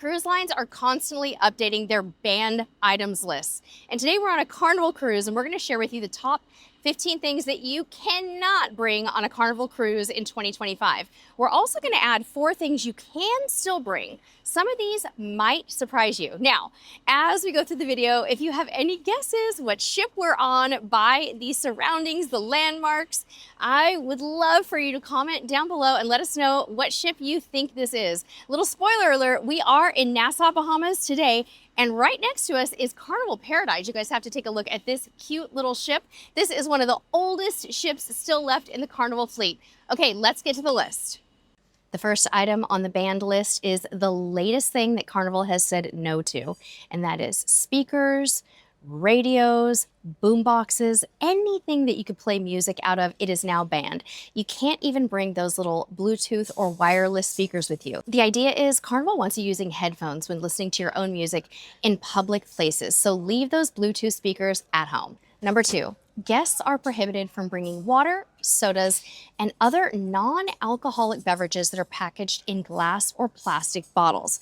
Cruise lines are constantly updating their banned items lists. And today we're on a Carnival cruise and we're going to share with you the top 15 things that you cannot bring on a Carnival cruise in 2025. We're also going to add 4 things you can still bring. Some of these might surprise you. Now, as we go through the video, if you have any guesses what ship we're on by the surroundings, the landmarks, I would love for you to comment down below and let us know what ship you think this is. Little spoiler alert, we are in Nassau, Bahamas today, and right next to us is Carnival Paradise. You guys have to take a look at this cute little ship. This is one of the oldest ships still left in the Carnival fleet. Okay, let's get to the list. The first item on the banned list is the latest thing that Carnival has said no to, and that is speakers, radios, boom boxes, anything that you could play music out of, it is now banned. You can't even bring those little Bluetooth or wireless speakers with you. The idea is Carnival wants you using headphones when listening to your own music in public places, so leave those Bluetooth speakers at home. Number 2, guests are prohibited from bringing water, sodas, and other non-alcoholic beverages that are packaged in glass or plastic bottles.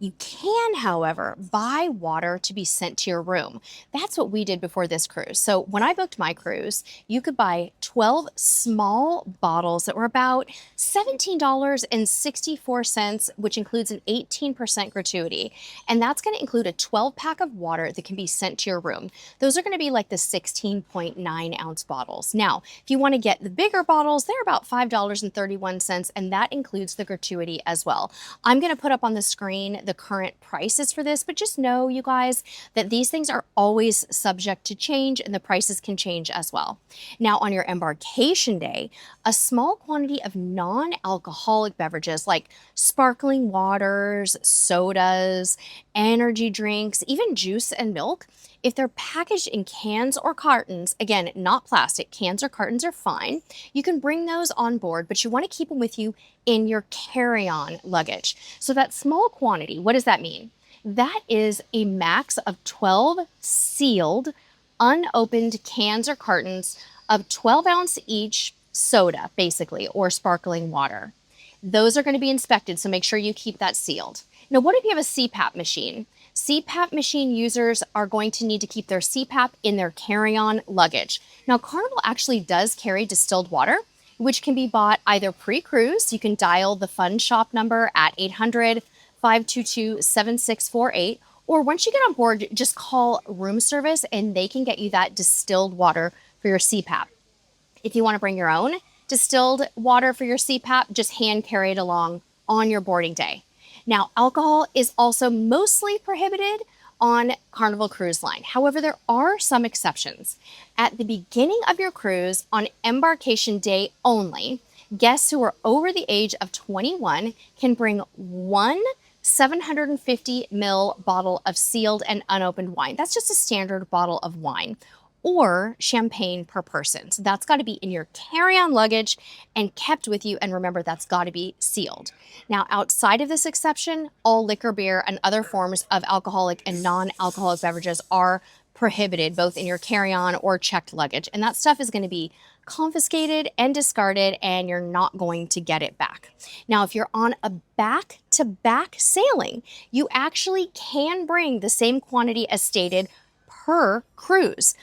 You can, however, buy water to be sent to your room. That's what we did before this cruise. So when I booked my cruise, you could buy 12 small bottles that were about $17.64, which includes an 18% gratuity. And that's going to include a 12-pack of water that can be sent to your room. Those are going to be like the 16.9-ounce bottles. Now, if you want to get the bigger bottles, they're about $5.31, and that includes the gratuity as well. I'm going to put up on the screen the current prices for this, but just know, you guys, that these things are always subject to change and the prices can change as well. Now, on your embarkation day, a small quantity of non-alcoholic beverages like sparkling waters, sodas, energy drinks, even juice and milk, if they're packaged in cans or cartons, again, not plastic, cans or cartons are fine. You can bring those on board, but you want to keep them with you in your carry-on luggage. So that small quantity, what does that mean? That is a max of 12 sealed, unopened cans or cartons of 12-ounce each soda, basically, or sparkling water. Those are going to be inspected, so make sure you keep that sealed. Now, what if you have a CPAP machine? CPAP machine users are going to need to keep their CPAP in their carry-on luggage. Now, Carnival actually does carry distilled water, which can be bought either pre-cruise. You can dial the fund shop number at 800-522-7648, or once you get on board, just call room service and they can get you that distilled water for your CPAP. If you want to bring your own distilled water for your CPAP, just hand carry it along on your boarding day. Now, alcohol is also mostly prohibited on Carnival Cruise Line. However, there are some exceptions. At the beginning of your cruise, on embarkation day only, guests who are over the age of 21 can bring one 750 ml bottle of sealed and unopened wine. That's just a standard bottle of wine, or champagne per person. So that's got to be in your carry-on luggage and kept with you. And remember, that's got to be sealed. Now, outside of this exception, all liquor, beer, and other forms of alcoholic and non-alcoholic beverages are prohibited, both in your carry-on or checked luggage. And that stuff is going to be confiscated and discarded, and you're not going to get it back. Now, if you're on a back-to-back sailing, you actually can bring the same quantity as stated per cruise.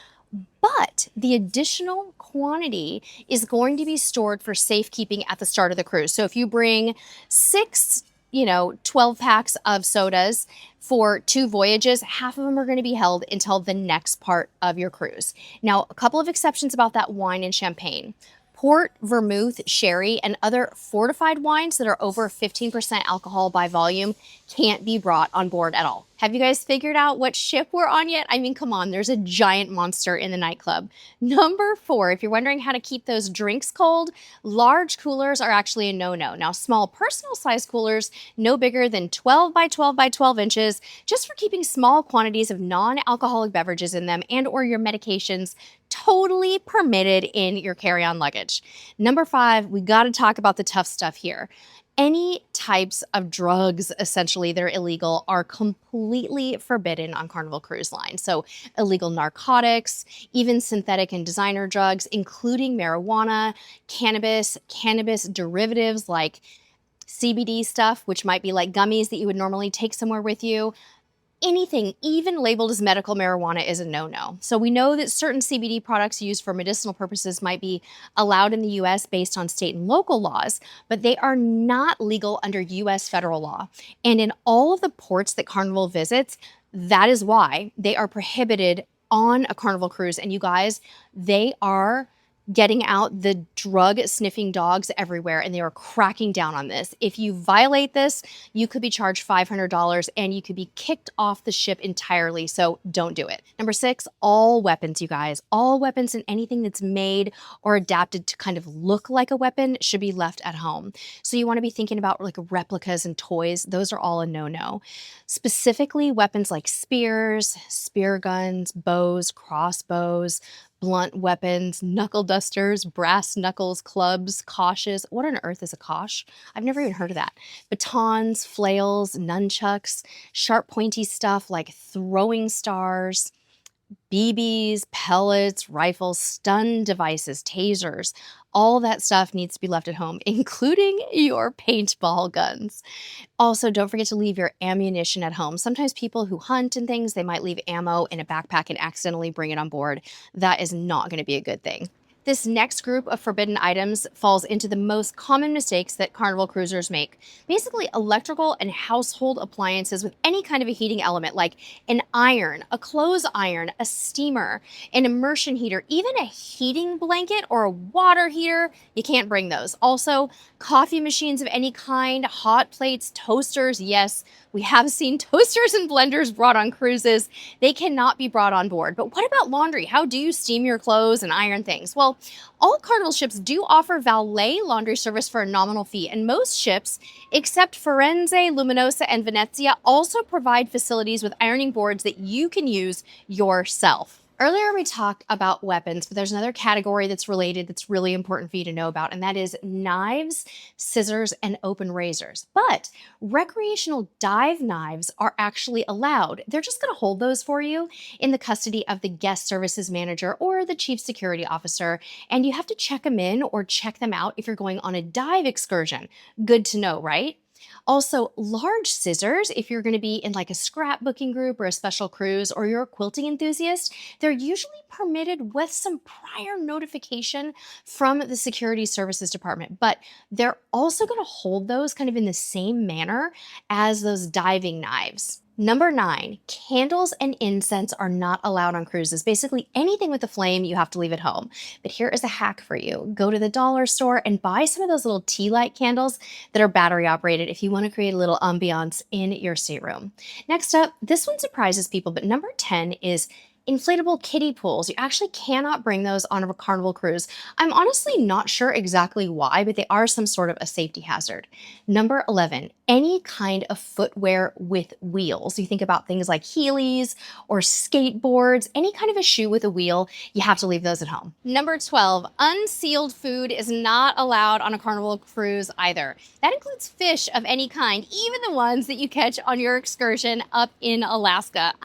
But the additional quantity is going to be stored for safekeeping at the start of the cruise. So if you bring 6, 12 packs of sodas for 2 voyages, half of them are going to be held until the next part of your cruise. Now, a couple of exceptions about that wine and champagne. Port, vermouth, sherry, and other fortified wines that are over 15% alcohol by volume can't be brought on board at all. Have you guys figured out what ship we're on yet? I mean, come on, there's a giant monster in the nightclub. Number 4, if you're wondering how to keep those drinks cold, large coolers are actually a no-no. Now, small personal size coolers, no bigger than 12 by 12 by 12 inches, just for keeping small quantities of non-alcoholic beverages in them and or your medications, totally permitted in your carry-on luggage. Number 5, we got to talk about the tough stuff here. Any types of drugs, essentially, that are illegal are completely forbidden on Carnival Cruise Line. So illegal narcotics, even synthetic and designer drugs, including marijuana, cannabis derivatives like CBD stuff, which might be like gummies that you would normally take somewhere with you. Anything, even labeled as medical marijuana, is a no-no. So we know that certain CBD products used for medicinal purposes might be allowed in the US based on state and local laws, but they are not legal under US federal law. And in all of the ports that Carnival visits, that is why they are prohibited on a Carnival cruise. And you guys, they are getting out the drug sniffing dogs everywhere, and they are cracking down on this. If you violate this, you could be charged $500 and you could be kicked off the ship entirely. So don't do it. Number 6, all weapons, you guys. All weapons and anything that's made or adapted to kind of look like a weapon should be left at home. So you want to be thinking about like replicas and toys. Those are all a no-no. Specifically, weapons like spears, spear guns, bows, crossbows, blunt weapons, knuckle dusters, brass knuckles, clubs, koshes. What on earth is a kosh? I've never even heard of that. Batons, flails, nunchucks, sharp pointy stuff like throwing stars, BBs, pellets, rifles, stun devices, tasers. All that stuff needs to be left at home, including your paintball guns. Also, don't forget to leave your ammunition at home. Sometimes people who hunt and things, they might leave ammo in a backpack and accidentally bring it on board. That is not going to be a good thing. This next group of forbidden items falls into the most common mistakes that Carnival cruisers make. Basically, electrical and household appliances with any kind of a heating element, like an iron, a clothes iron, a steamer, an immersion heater, even a heating blanket or a water heater. You can't bring those. Also, coffee machines of any kind, hot plates, toasters. Yes, we have seen toasters and blenders brought on cruises. They cannot be brought on board. But what about laundry? How do you steam your clothes and iron things? Well, all Carnival ships do offer valet laundry service for a nominal fee, and most ships, except Firenze, Luminosa, and Venezia, also provide facilities with ironing boards that you can use yourself. Earlier, we talked about weapons, but there's another category that's related that's really important for you to know about, and that is knives, scissors, and open razors. But recreational dive knives are actually allowed. They're just going to hold those for you in the custody of the guest services manager or the chief security officer, and you have to check them in or check them out if you're going on a dive excursion. Good to know, right? Also, large scissors, if you're going to be in like a scrapbooking group or a special cruise, or you're a quilting enthusiast, they're usually permitted with some prior notification from the security services department, but they're also going to hold those kind of in the same manner as those diving knives. Number 9, candles and incense are not allowed on cruises. Basically, anything with a flame, you have to leave at home. But here is a hack for you. Go to the dollar store and buy some of those little tea light candles that are battery operated if you want to create a little ambiance in your stateroom. Next up, this one surprises people, but number 10 is inflatable kiddie pools. You actually cannot bring those on a Carnival cruise. I'm honestly not sure exactly why, but they are some sort of a safety hazard. Number 11, any kind of footwear with wheels. You think about things like Heelys or skateboards, any kind of a shoe with a wheel, you have to leave those at home. Number 12, unsealed food is not allowed on a Carnival cruise either. That includes fish of any kind, even the ones that you catch on your excursion up in Alaska.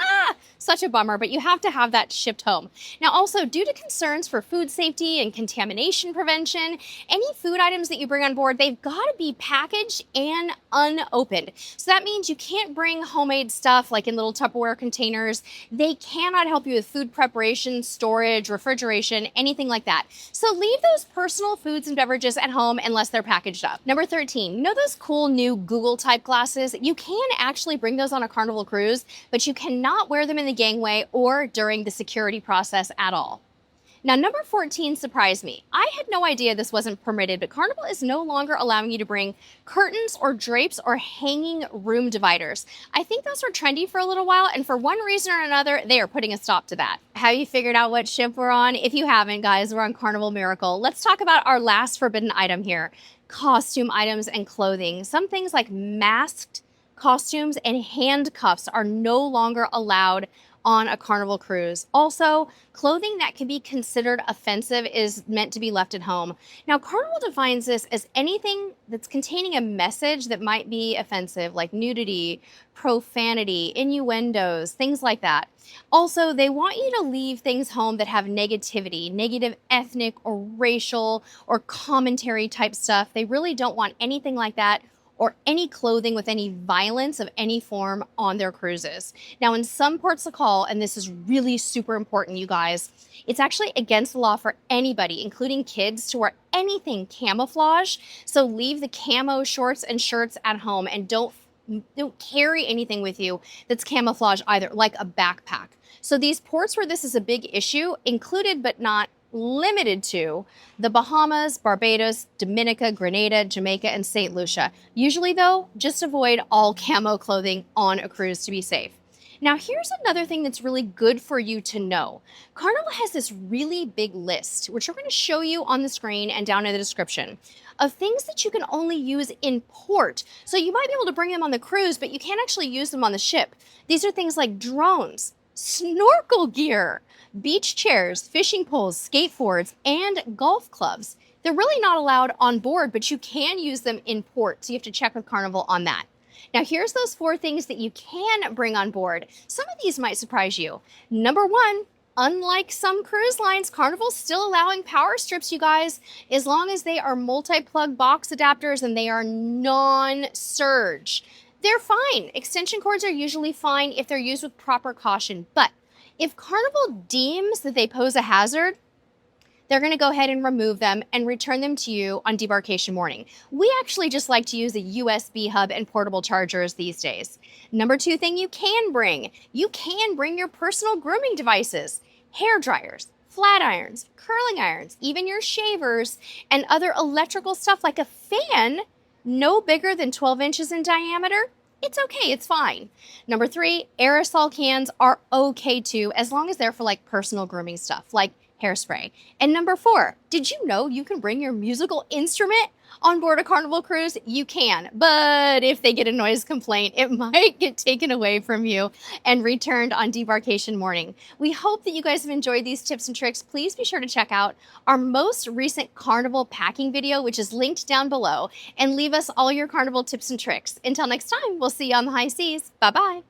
Such a bummer, but you have to have that shipped home. Now also, due to concerns for food safety and contamination prevention, any food items that you bring on board, they've got to be packaged and unopened. So that means you can't bring homemade stuff like in little Tupperware containers. They cannot help you with food preparation, storage, refrigeration, anything like that. So leave those personal foods and beverages at home unless they're packaged up. Number 13, you know those cool new Google type glasses? You can actually bring those on a Carnival cruise, but you cannot wear them in the gangway or during the security process at all. Now, number 14 surprised me. I had no idea this wasn't permitted, but Carnival is no longer allowing you to bring curtains or drapes or hanging room dividers. I think those were trendy for a little while, and for one reason or another, they are putting a stop to that. Have you figured out what ship we're on? If you haven't, guys, we're on Carnival Miracle. Let's talk about our last forbidden item here, costume items and clothing. Some things like masked costumes and handcuffs are no longer allowed on a Carnival cruise. Also, clothing that can be considered offensive is meant to be left at home. Now, Carnival defines this as anything that's containing a message that might be offensive, like nudity, profanity, innuendos, things like that. Also, they want you to leave things home that have negativity, negative ethnic or racial or commentary type stuff. They really don't want anything like that or any clothing with any violence of any form on their cruises. Now, in some ports of call, and this is really super important, you guys, it's actually against the law for anybody, including kids, to wear anything camouflage. So leave the camo shorts and shirts at home, and don't carry anything with you that's camouflage either, like a backpack. So these ports where this is a big issue included but not limited to the Bahamas, Barbados, Dominica, Grenada, Jamaica, and St. Lucia. Usually though, just avoid all camo clothing on a cruise to be safe. Now, here's another thing that's really good for you to know. Carnival has this really big list, which we're going to show you on the screen and down in the description, of things that you can only use in port. So you might be able to bring them on the cruise, but you can't actually use them on the ship. These are things like drones, snorkel gear, beach chairs, fishing poles, skateboards, and golf clubs. They're really not allowed on board, but you can use them in port, so you have to check with Carnival on that. Now, here's those 4 things that you can bring on board. Some of these might surprise you. Number 1, unlike some cruise lines, Carnival's still allowing power strips, you guys, as long as they are multi-plug box adapters and they are non-surge. They're fine. Extension cords are usually fine if they're used with proper caution. But if Carnival deems that they pose a hazard, they're going to go ahead and remove them and return them to you on debarkation morning. We actually just like to use a USB hub and portable chargers these days. Number 2 thing you can bring your personal grooming devices, hair dryers, flat irons, curling irons, even your shavers, and other electrical stuff like a fan, no bigger than 12 inches in diameter. It's okay, it's fine. Number 3, aerosol cans are okay too, as long as they're for like personal grooming stuff, like hairspray. And number 4, did you know you can bring your musical instrument on board a Carnival cruise? You can, but if they get a noise complaint, it might get taken away from you and returned on debarkation morning. We hope that you guys have enjoyed these tips and tricks. Please be sure to check out our most recent Carnival packing video, which is linked down below, and leave us all your Carnival tips and tricks. Until next time, we'll see you on the high seas. Bye-bye.